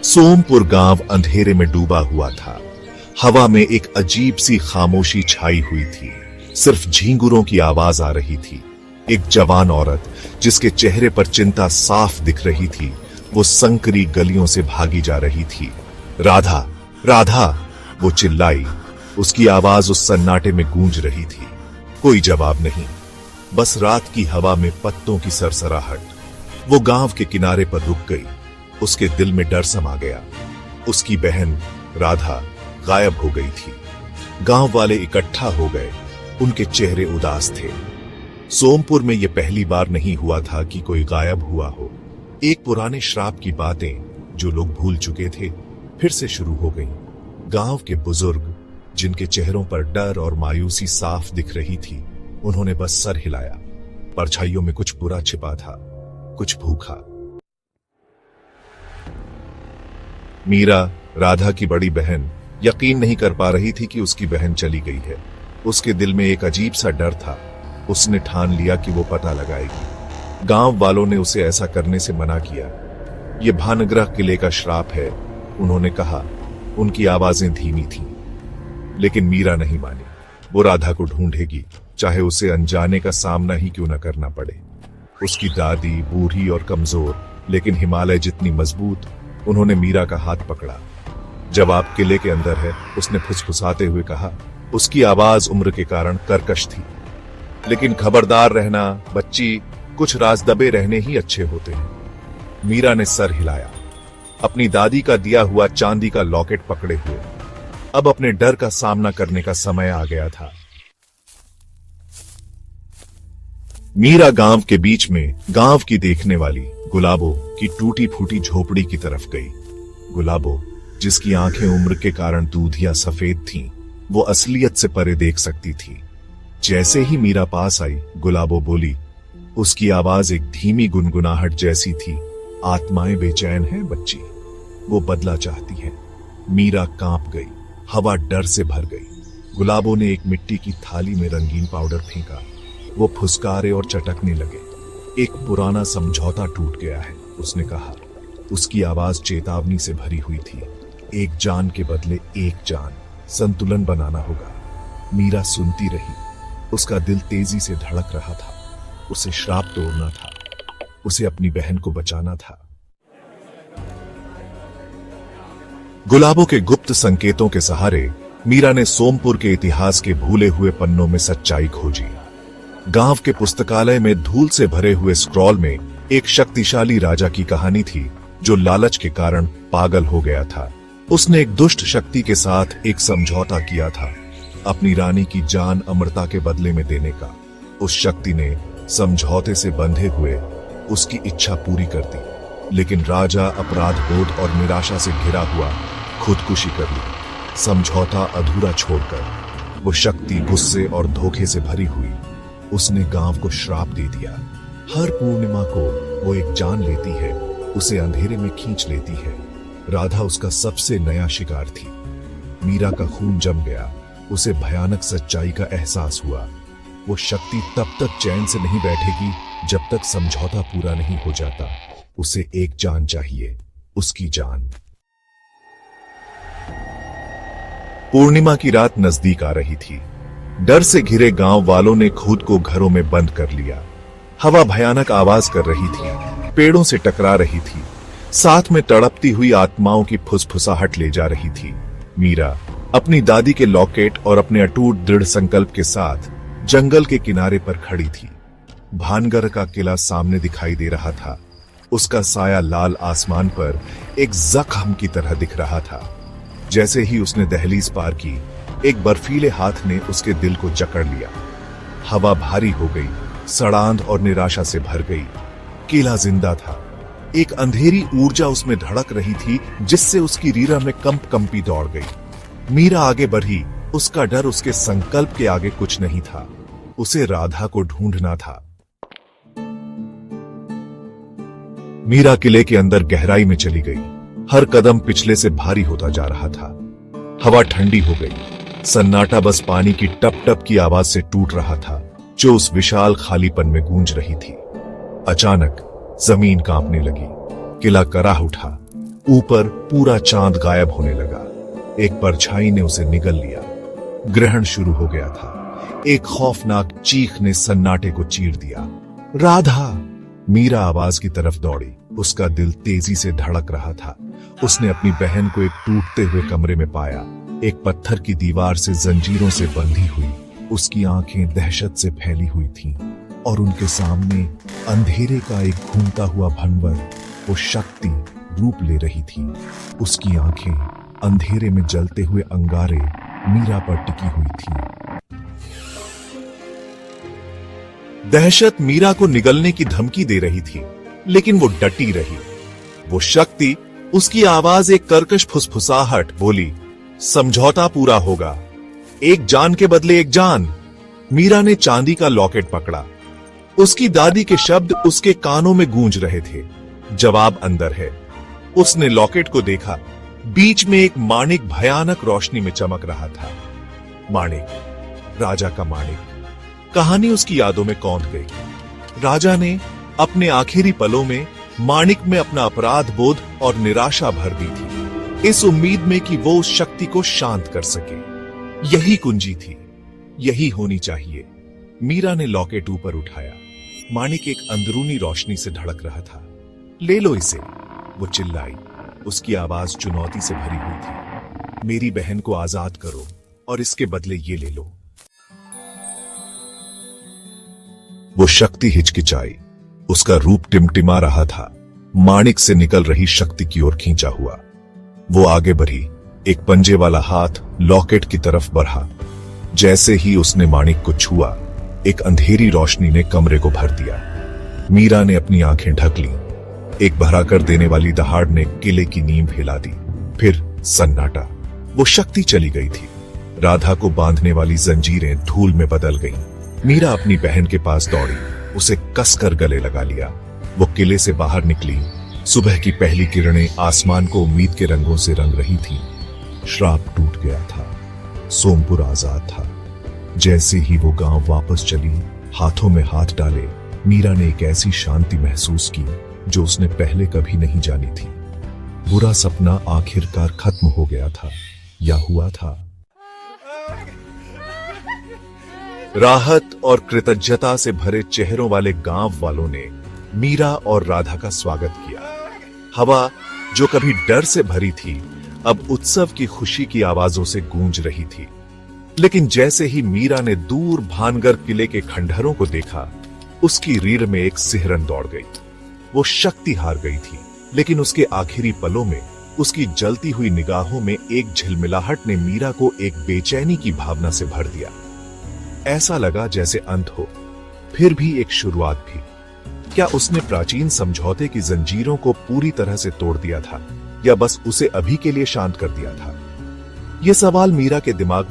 सोमपुर गांव अंधेरे में डूबा हुआ था। हवा में एक अजीब सी खामोशी छाई हुई थी। सिर्फ झींगुरों की आवाज आ रही थी। एक जवान औरत जिसके चेहरे पर चिंता साफ दिख रही थी, वो संकरी गलियों से भागी जा रही थी। राधा, राधा, वो चिल्लाई। उसकी आवाज उस सन्नाटे में गूंज रही थी। कोई जवाब नहीं, बस रात की हवा में पत्तों की सरसराहट। वो गांव के किनारे पर रुक गई। उसके दिल में डर समा गया। उसकी बहन राधा गायब हो गई थी। गांव वाले इकट्ठा हो गए। उनके चेहरे उदास थे। सोमपुर में यह पहली बार नहीं हुआ था कि कोई गायब हुआ हो। एक पुराने श्राप की बातें जो लोग भूल चुके थे फिर से शुरू हो गईं। गांव के बुजुर्ग जिनके चेहरों पर डर और मायूसी साफ दिख रही थी, उन्होंने बस सर हिलाया। परछाइयों में कुछ बुरा छिपा था, कुछ भूखा। मीरा, राधा की बड़ी बहन, यकीन नहीं कर पा रही थी कि उसकी बहन चली गई है। उसके दिल में एक अजीब सा डर था। उसने ठान लिया कि वो पता लगाएगी। गांव वालों ने उसे ऐसा करने से मना किया। यह भानग्रह किले का श्राप है, उन्होंने कहा। उनकी आवाजें धीमी थीं। लेकिन मीरा नहीं मानी। वो राधा को ढूंढेगी, चाहे उसे अनजाने का सामना ही क्यों न करना पड़े। उसकी दादी बूढ़ी और कमजोर, लेकिन हिमालय जितनी मजबूत। उन्होंने मीरा का हाथ पकड़ा। जब आप किले के अंदर है, उसने फुसफुसाते हुए कहा। उसकी आवाज उम्र के कारण कर्कश थी। लेकिन खबरदार रहना बच्ची, कुछ राज दबे रहने ही अच्छे होते हैं। मीरा ने सर हिलाया, अपनी दादी का दिया हुआ चांदी का लॉकेट पकड़े हुए। अब अपने डर का सामना करने का समय आ गया था। मीरा गांव के बीच में गांव की देखने वाली गुलाबो की टूटी फूटी झोपड़ी की तरफ गई। गुलाबो, जिसकी आंखें उम्र के कारण दूधिया सफेद थीं, वो असलियत से परे देख सकती थी। जैसे ही मीरा पास आई, गुलाबो बोली। उसकी आवाज एक धीमी गुनगुनाहट जैसी थी। आत्माएं बेचैन हैं बच्ची, वो बदला चाहती हैं। मीरा कांप गई। हवा डर से भर गई। गुलाबो ने एक मिट्टी की थाली में रंगीन पाउडर फेंका। वो फुसकारे और चटकने लगे। एक पुराना समझौता टूट गया है, उसने कहा। उसकी आवाज चेतावनी से भरी हुई थी। एक जान के बदले एक जान, संतुलन बनाना होगा। मीरा सुनती रही। उसका दिल तेजी से धड़क रहा था। उसे श्राप तोड़ना था। उसे अपनी बहन को बचाना था। गुलाबों के गुप्त संकेतों के सहारे मीरा ने सोमपुर के इतिहास के भूले हुए पन्नों में सच्चाई खोजी। गांव के पुस्तकालय में धूल से भरे हुए स्क्रॉल में एक शक्तिशाली राजा की कहानी थी जो लालच के कारण पागल हो गया था। उसने एक दुष्ट शक्ति के साथ एक समझौता किया था, अपनी रानी की जान अमरता के बदले में देने का। उस शक्ति ने समझौते से बंधे हुए उसकी इच्छा पूरी कर दी, लेकिन राजा अपराध बोध और निराशा से घिरा हुआ खुदकुशी कर ली। समझौता अधूरा छोड़कर वो शक्ति गुस्से और धोखे से भरी हुई उसने गांव को श्राप दे दिया। हर पूर्णिमा को वो एक जान लेती है, उसे अंधेरे में खींच लेती है। राधा उसका सबसे नया शिकार थी। मीरा का खून जम गया। उसे भयानक सच्चाई का एहसास हुआ। वो शक्ति तब तक चैन से नहीं बैठेगी जब तक समझौता पूरा नहीं हो जाता। उसे एक जान चाहिए, उसकी जान। पूर्णिमा की रात नजदीक आ रही थी। डर से घिरे गांव वालों ने खुद को घरों में बंद कर लिया। हवा भयानक आवाज कर रही थी, पेड़ों से टकरा रही थी, साथ में तड़पती हुई आत्माओं की फुसफुसाहट ले जा रही थी। मीरा अपनी दादी के लॉकेट और अपने अटूट दृढ़ संकल्प के साथ जंगल के किनारे पर खड़ी थी। भानगढ़ का किला सामने दिखाई दे रहा था। उसका साया लाल आसमान पर एक जख्म की तरह दिख रहा था। जैसे ही उसने दहलीज पार की, एक बर्फीले हाथ ने उसके दिल को जकड़ लिया। हवा भारी हो गई, सड़ांध और निराशा से भर गई। किला जिंदा था। एक अंधेरी ऊर्जा उसमें धड़क रही थी, जिससे उसकी रीढ़ में कंपी दौड़ गई। मीरा आगे बढ़ी। उसका डर उसके संकल्प के आगे कुछ नहीं था। उसे राधा को ढूंढना था। मीरा किले के अंदर गहराई में चली गई। हर कदम पिछले से भारी होता जा रहा था। हवा ठंडी हो गई। सन्नाटा बस पानी की टप टप की आवाज से टूट रहा था, जो उस विशाल खालीपन में गूंज रही थी। अचानक जमीन कांपने लगी। किला कराह उठा। ऊपर पूरा चांद गायब होने लगा। एक परछाई ने उसे निगल लिया। ग्रहण शुरू हो गया था। एक खौफनाक चीख ने सन्नाटे को चीर दिया। राधा! मीरा आवाज की तरफ दौड़ी। उसका दिल तेजी से धड़क रहा था। उसने अपनी बहन को एक टूटते हुए कमरे में पाया, एक पत्थर की दीवार से जंजीरों से बंधी हुई। उसकी आंखें दहशत से फैली हुई थीं और उनके सामने अंधेरे का एक घूमता हुआ भंवर, वो शक्ति, रूप ले रही थी। उसकी आंखें अंधेरे में जलते हुए अंगारे मीरा पर टिकी हुई थी। दहशत मीरा को निगलने की धमकी दे रही थी, लेकिन वो डटी रही। वो शक्ति, उसकी आवाज एक कर्कश फुसफुसाहट बोली, समझौता पूरा होगा, एक जान के बदले एक जान। मीरा ने चांदी का लॉकेट पकड़ा। उसकी दादी के शब्द उसके कानों में गूंज रहे थे, जवाब अंदर है। उसने लॉकेट को देखा। बीच में एक माणिक भयानक रोशनी में चमक रहा था। माणिक, राजा का माणिक। कहानी उसकी यादों में कौंध गई। राजा ने अपने आखिरी पलों में माणिक में अपना अपराध बोध और निराशा भर दी थी, इस उम्मीद में कि वो उस शक्ति को शांत कर सके। यही कुंजी थी, यही होनी चाहिए। मीरा ने लॉकेट ऊपर उठाया। माणिक एक अंदरूनी रोशनी से धड़क रहा था। ले लो इसे, वो चिल्लाई। उसकी आवाज चुनौती से भरी हुई थी। मेरी बहन को आजाद करो और इसके बदले ये ले लो। वो शक्ति हिचकिचाई। उसका रूप टिमटिमा रहा था, माणिक से निकल रही शक्ति की ओर खींचा हुआ। वो आगे बढ़ी। एक पंजे वाला हाथ लॉकेट की तरफ बढ़ा। जैसे ही उसने माणिक को छुआ, एक अंधेरी रोशनी ने कमरे को भर दिया। मीरा ने अपनी आंखें ढक ली। एक भराकर देने वाली दहाड़ ने किले की नींव हिला दी। फिर सन्नाटा। वो शक्ति चली गई थी। राधा को बांधने वाली जंजीरें धूल में बदल गईं। मीरा अपनी बहन के पास दौड़ी, उसे कसकर गले लगा लिया। वो किले से बाहर निकली। सुबह की पहली किरणें आसमान को उम्मीद के रंगों से रंग रही थीं। श्राप टूट गया था। सोमपुर आजाद था। जैसे ही वो गांव वापस चली, हाथों में हाथ डाले, मीरा ने एक ऐसी शांति महसूस की जो उसने पहले कभी नहीं जानी थी। बुरा सपना आखिरकार खत्म हो गया था, या हुआ था। राहत और कृतज्ञता से भरे चेहरों वाले गांव वालों ने मीरा और राधा का स्वागत किया। हवा, जो कभी डर से भरी थी, अब उत्सव की खुशी की आवाजों से गूंज रही थी। लेकिन जैसे ही मीरा ने दूर भानगर किले के खंडहरों को देखा, उसकी रीढ़ में एक सिहरन दौड़ गई। वो शक्ति हार गई थी, लेकिन उसके आखिरी पलों में, उसकी जलती हुई निगाहों में एक झिलमिलाहट ने मीरा को एक बेचैनी की भावना से भर दिया। ऐसा लगा जैसे अंत हो, फिर भी एक शुरुआत भी। क्या उसने प्राचीन समझौते की जंजीरों को पूरी तरह से तोड़ दिया था, या बस उसे अभी के लिए शांत कर दिया था? यह सवाल मीरा के दिमाग